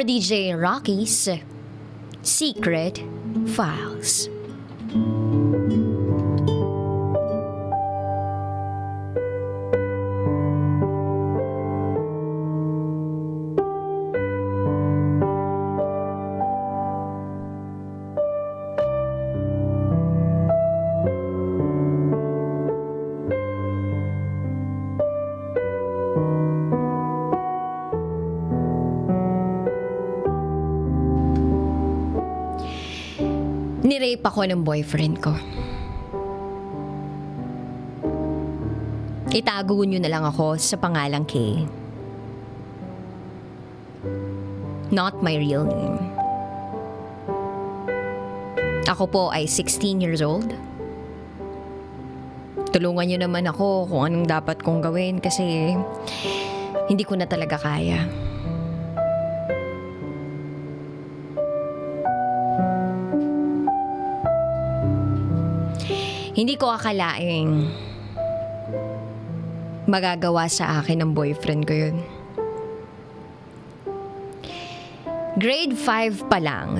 for DJ Rocky's Secret Files. Nirape ako ng boyfriend ko. Itago niyo na lang ako sa pangalang Kay. Not my real name. Ako po ay 16 years old. Tulungan niyo naman ako kung anong dapat kong gawin kasi hindi ko na talaga kaya. Hindi ko akalaing magagawa sa akin ng boyfriend ko yun. Grade 5 pa lang,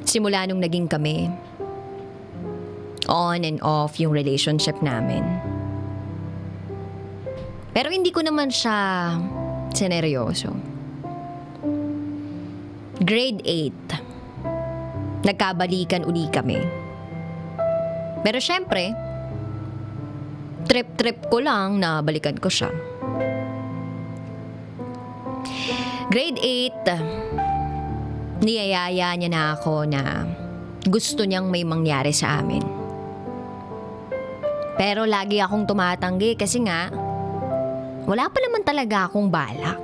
simula nung naging kami, on and off yung relationship namin. Pero hindi ko naman siya sineryoso. Grade 8, nagkabalikan uli kami. Pero syempre, trip-trip ko lang na balikan ko siya. Grade 8, niyayaya niya na ako na gusto niyang may mangyari sa amin. Pero lagi akong tumatanggi kasi nga, wala pa naman talaga akong balak.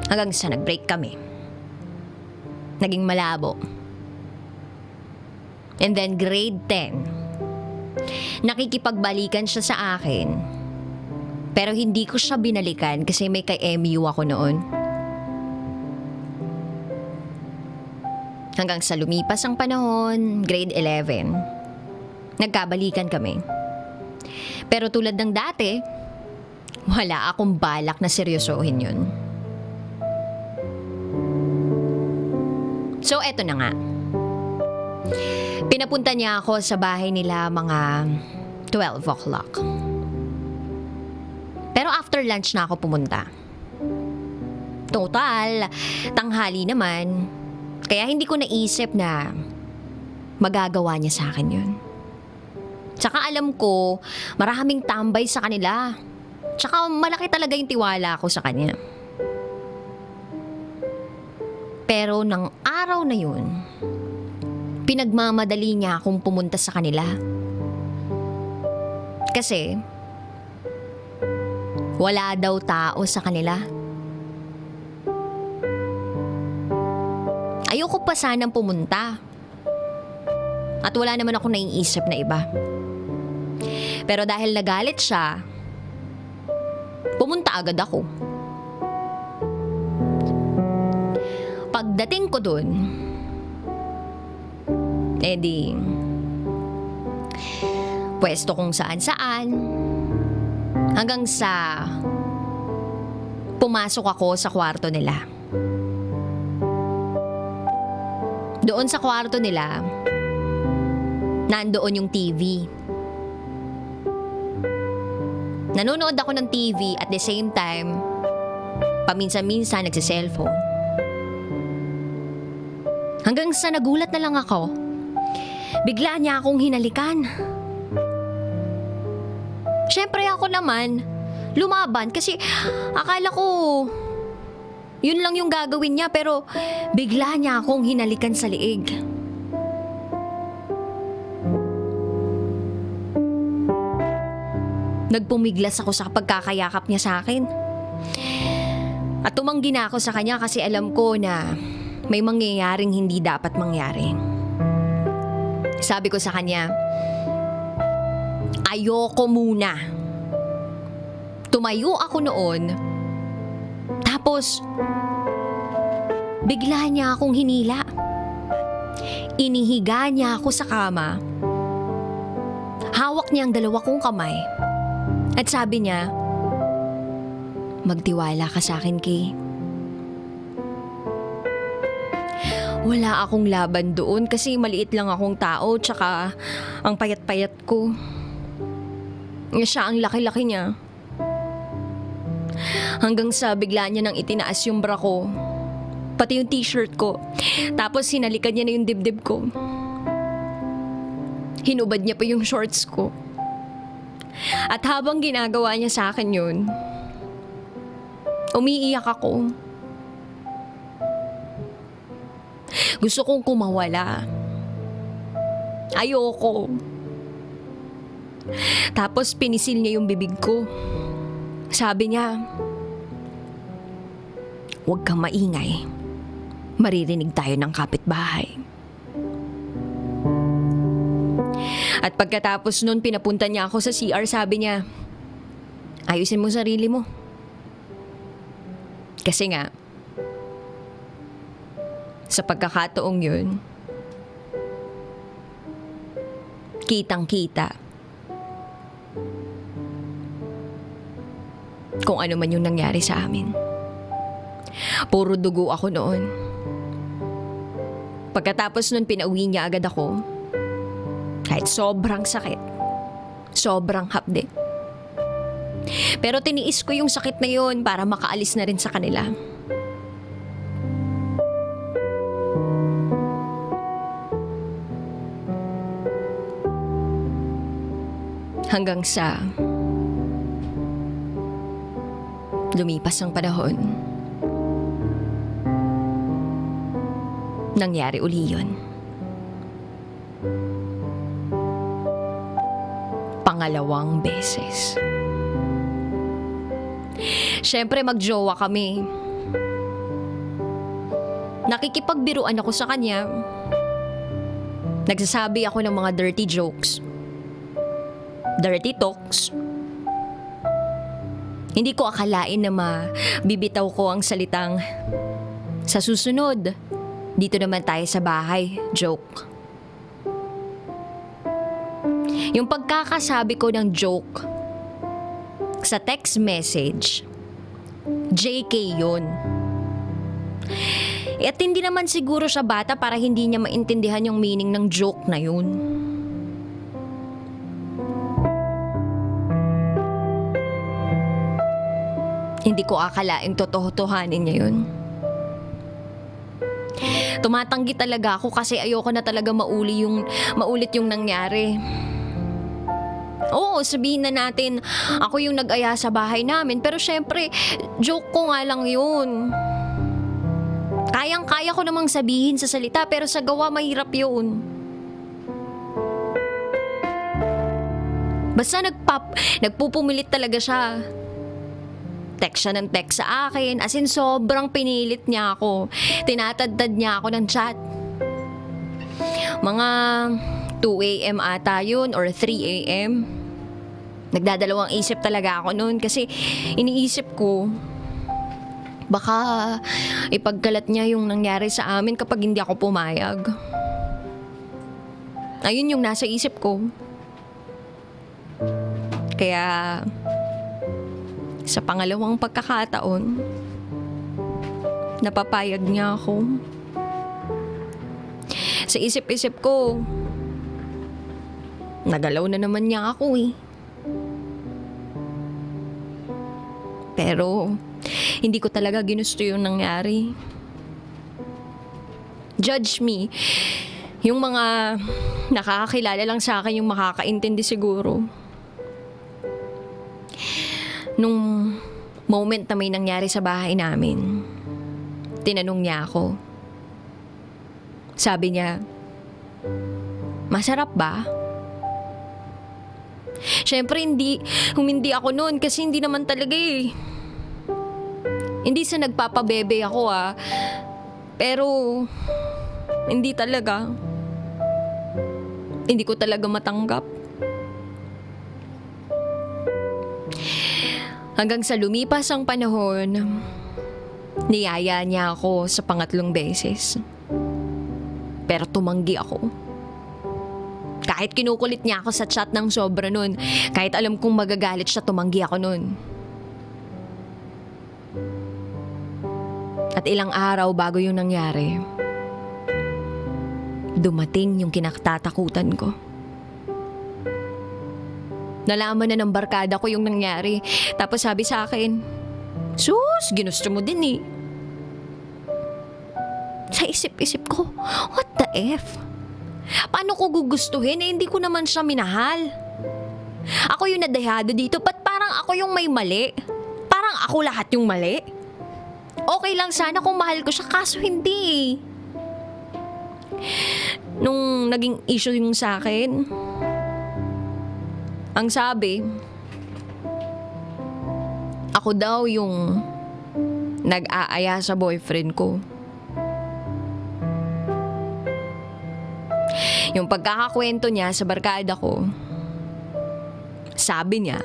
Hanggang sa nag-break kami. Naging malabo. And then grade 10, nakikipagbalikan siya sa akin. Pero hindi ko siya binalikan kasi may ka-MU ako noon. Hanggang sa lumipas ang panahon, grade 11, nagkabalikan kami. Pero tulad ng dati, wala akong balak na seryosohin yun. So, eto na nga. Pinapunta niya ako sa bahay nila mga 12 o'clock. Pero after lunch na ako pumunta. Total, tanghali naman. Kaya hindi ko naisip na magagawa niya sa akin yun. Tsaka alam ko, maraming tambay sa kanila. Tsaka malaki talaga yung tiwala ko sa kanya. Pero nang araw na yun, pinagmamadali niya akong pumunta sa kanila. Kasi, wala daw tao sa kanila. Ayoko pa sanang pumunta. At wala naman ako naiisip na iba. Pero dahil nagalit siya, pumunta agad ako. Pagdating ko dun, edi, pwesto kung saan-saan, hanggang sa pumasok ako sa kwarto nila. Doon sa kwarto nila, nandoon yung TV. Nanonood ako ng TV at the same time, paminsan-minsan nagsiselfone. Hanggang sa nagulat na lang ako. Bigla niya akong hinalikan. Siyempre ako naman, lumaban kasi akala ko yun lang yung gagawin niya pero bigla niya akong hinalikan sa liig. Nagpumiglas ako sa pagkakayakap niya sa akin. At tumanggi na ako sa kanya kasi alam ko na may mangyayaring hindi dapat mangyari. Sabi ko sa kanya, ayoko muna. Tumayo ako noon, tapos bigla niya akong hinila. Inihiga niya ako sa kama. Hawak niya ang dalawa kong kamay At sabi niya, magtiwala ka sa akin, Kay. Wala akong laban doon kasi maliit lang akong tao tsaka ang payat-payat ko. Siya ang laki-laki niya. Hanggang sa bigla niya nang itinaas yung bra ko. Pati yung t-shirt ko. Tapos hinalikan niya na yung dibdib ko. Hinubad niya pa yung shorts ko. At habang ginagawa niya sa akin yun, umiiyak ako. Gusto kong kumawala. Ayoko. Tapos pinisil niya yung bibig ko. Sabi niya, huwag kang maingay. Maririnig tayo ng kapitbahay. At pagkatapos nun, pinapunta niya ako sa CR. Sabi niya, ayusin mo sarili mo. Kasi nga, sa pagkakataong yun, kitang-kita kung ano man yung nangyari sa amin. Puro dugo ako noon. Pagkatapos nun, pinauwi niya agad ako. Kahit sobrang sakit. Sobrang hapde. Pero tiniis ko yung sakit na yun para makaalis na rin sa kanila. Hanggang sa lumipas ang panahon. Nangyari uli yun. Pangalawang beses. Siyempre magjowa kami. Nakikipagbiruan ako sa kanya. Nagsasabi ako ng mga dirty jokes. Dirty talks. Hindi ko akalain na mabibitaw ko ang salitang, sa susunod, dito naman tayo sa bahay, joke. Yung pagkakasabi ko ng joke sa text message, JK yun. At hindi naman siguro siya bata para hindi niya maintindihan yung meaning ng joke na yun. Hindi ko akalaing totohanin niya yun. Tumatanggi talaga ako kasi ayoko na talaga maulit yung nangyari. Oo, sabihin na natin, ako yung nag-aya sa bahay namin. Pero syempre, joke ko nga lang yun. Kayang-kaya ko namang sabihin sa salita, pero sa gawa mahirap yun. Basta nagpupumilit talaga siya. Text siya ng text sa akin. As in, sobrang pinilit niya ako. Tinatadtad niya ako ng chat. Mga 2 a.m. ata yun or 3 a.m. Nagdadalawang isip talaga ako noon kasi iniisip ko baka ipagkalat niya yung nangyari sa amin kapag hindi ako pumayag. Ayun yung nasa isip ko. Kaya sa pangalawang pagkakataon, napapayag niya ako. Sa isip-isip ko, nagalaw na naman niya ako eh. Pero, hindi ko talaga ginusto yung nangyari. Judge me. Yung mga nakakakilala lang sa akin yung makakaintindi siguro. Nung moment na may nangyari sa bahay namin, tinanong niya ako. Sabi niya, masarap ba? Siyempre humindi ako noon kasi hindi naman talaga eh. Hindi sa nagpapabebe ako pero hindi talaga. Hindi ko talaga matanggap. Hanggang sa lumipas ang panahon, niyaya niya ako sa pangatlong beses. Pero tumanggi ako. Kahit kinukulit niya ako sa chat ng sobra nun. Kahit alam kong magagalit siya, tumanggi ako nun. At ilang araw bago yung nangyari, dumating yung kinatatakutan ko. Nalaman na ng barkada ko yung nangyari. Tapos sabi sa akin, "Sus, ginusto mo din eh." Sa isip-isip ko, what the F? Paano ko gugustuhin eh, hindi ko naman siya minahal. Ako yung nadayado dito, ba't parang ako yung may mali? Parang ako lahat yung mali? Okay lang sana kung mahal ko siya, kaso hindi eh. Nung naging issue yung sa akin, ang sabi, ako daw yung nag-aaya sa boyfriend ko. Yung pagkakakwento niya sa barkada ko, sabi niya,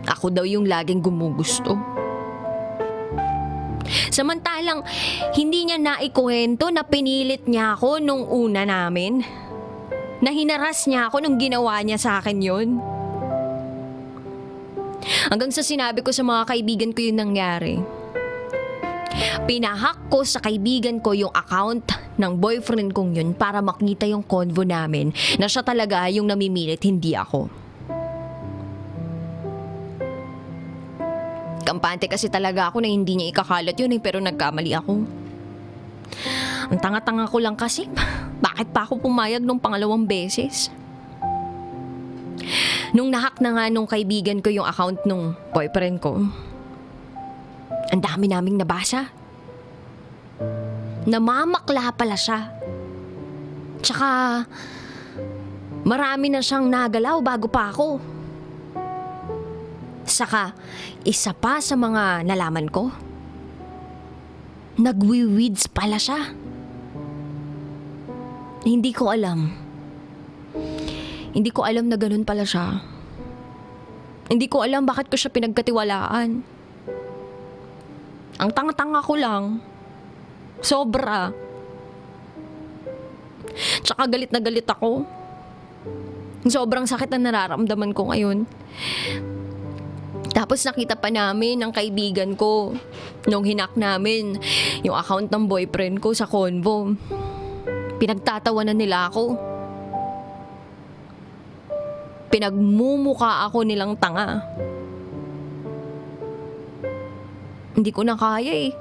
ako daw yung laging gumugusto. Samantalang, hindi niya naikwento na pinilit niya ako nung una namin. Na hinaras niya ako nung ginawa niya sa akin yun. Hanggang sa sinabi ko sa mga kaibigan ko yung nangyari. Pinahack ko sa kaibigan ko yung account ng boyfriend kong yun para makita yung convo namin na siya talaga yung namimilit, hindi ako. Kampante kasi talaga ako na hindi niya ikakalat yun eh, pero nagkamali ako. Ang tanga-tanga ko lang kasi, bakit pa ako pumayag nung pangalawang beses? Nung nahack na nga nung kaibigan ko yung account nung boyfriend ko, ang dami naming nabasa. Namamakla pala siya. Tsaka, marami na siyang nagalaw bago pa ako. Saka, isa pa sa mga nalaman ko, nagwi-weeds pala siya. Hindi ko alam. Hindi ko alam na ganun pala siya. Hindi ko alam bakit ko siya pinagkatiwalaan. Ang tanga-tanga ko lang. Sobra. Tsaka galit na galit ako. Sobrang sakit na nararamdaman ko ngayon. Tapos nakita pa namin ng kaibigan ko nung hinak namin yung account ng boyfriend ko sa convo. Pinagtatawanan nila ako. Pinagmumuka ako nilang tanga. Hindi ko na kaya eh.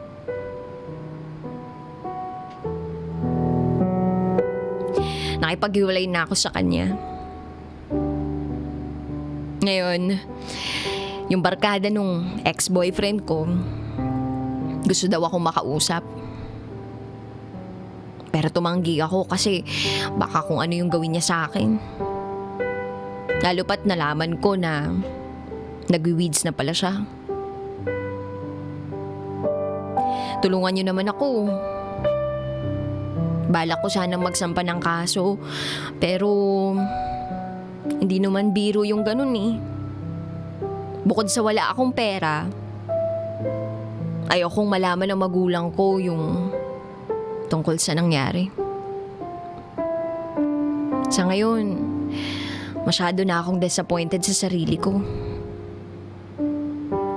Nakipaghiwalay na ako sa kanya. Ngayon, yung barkada nung ex-boyfriend ko, gusto daw akong makausap. Pero tumanggi ako kasi baka kung ano yung gawin niya sa akin. Lalo pat nalaman ko na nagwi-weeds na pala siya. Tulungan niyo naman ako. Balak ko sanang magsampa ng kaso, pero hindi naman biro yung ganun eh. Bukod sa wala akong pera, ayokong malaman ng magulang ko yung tungkol sa nangyari. Sa ngayon, masyado na akong disappointed sa sarili ko.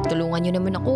Tulungan niyo naman ako.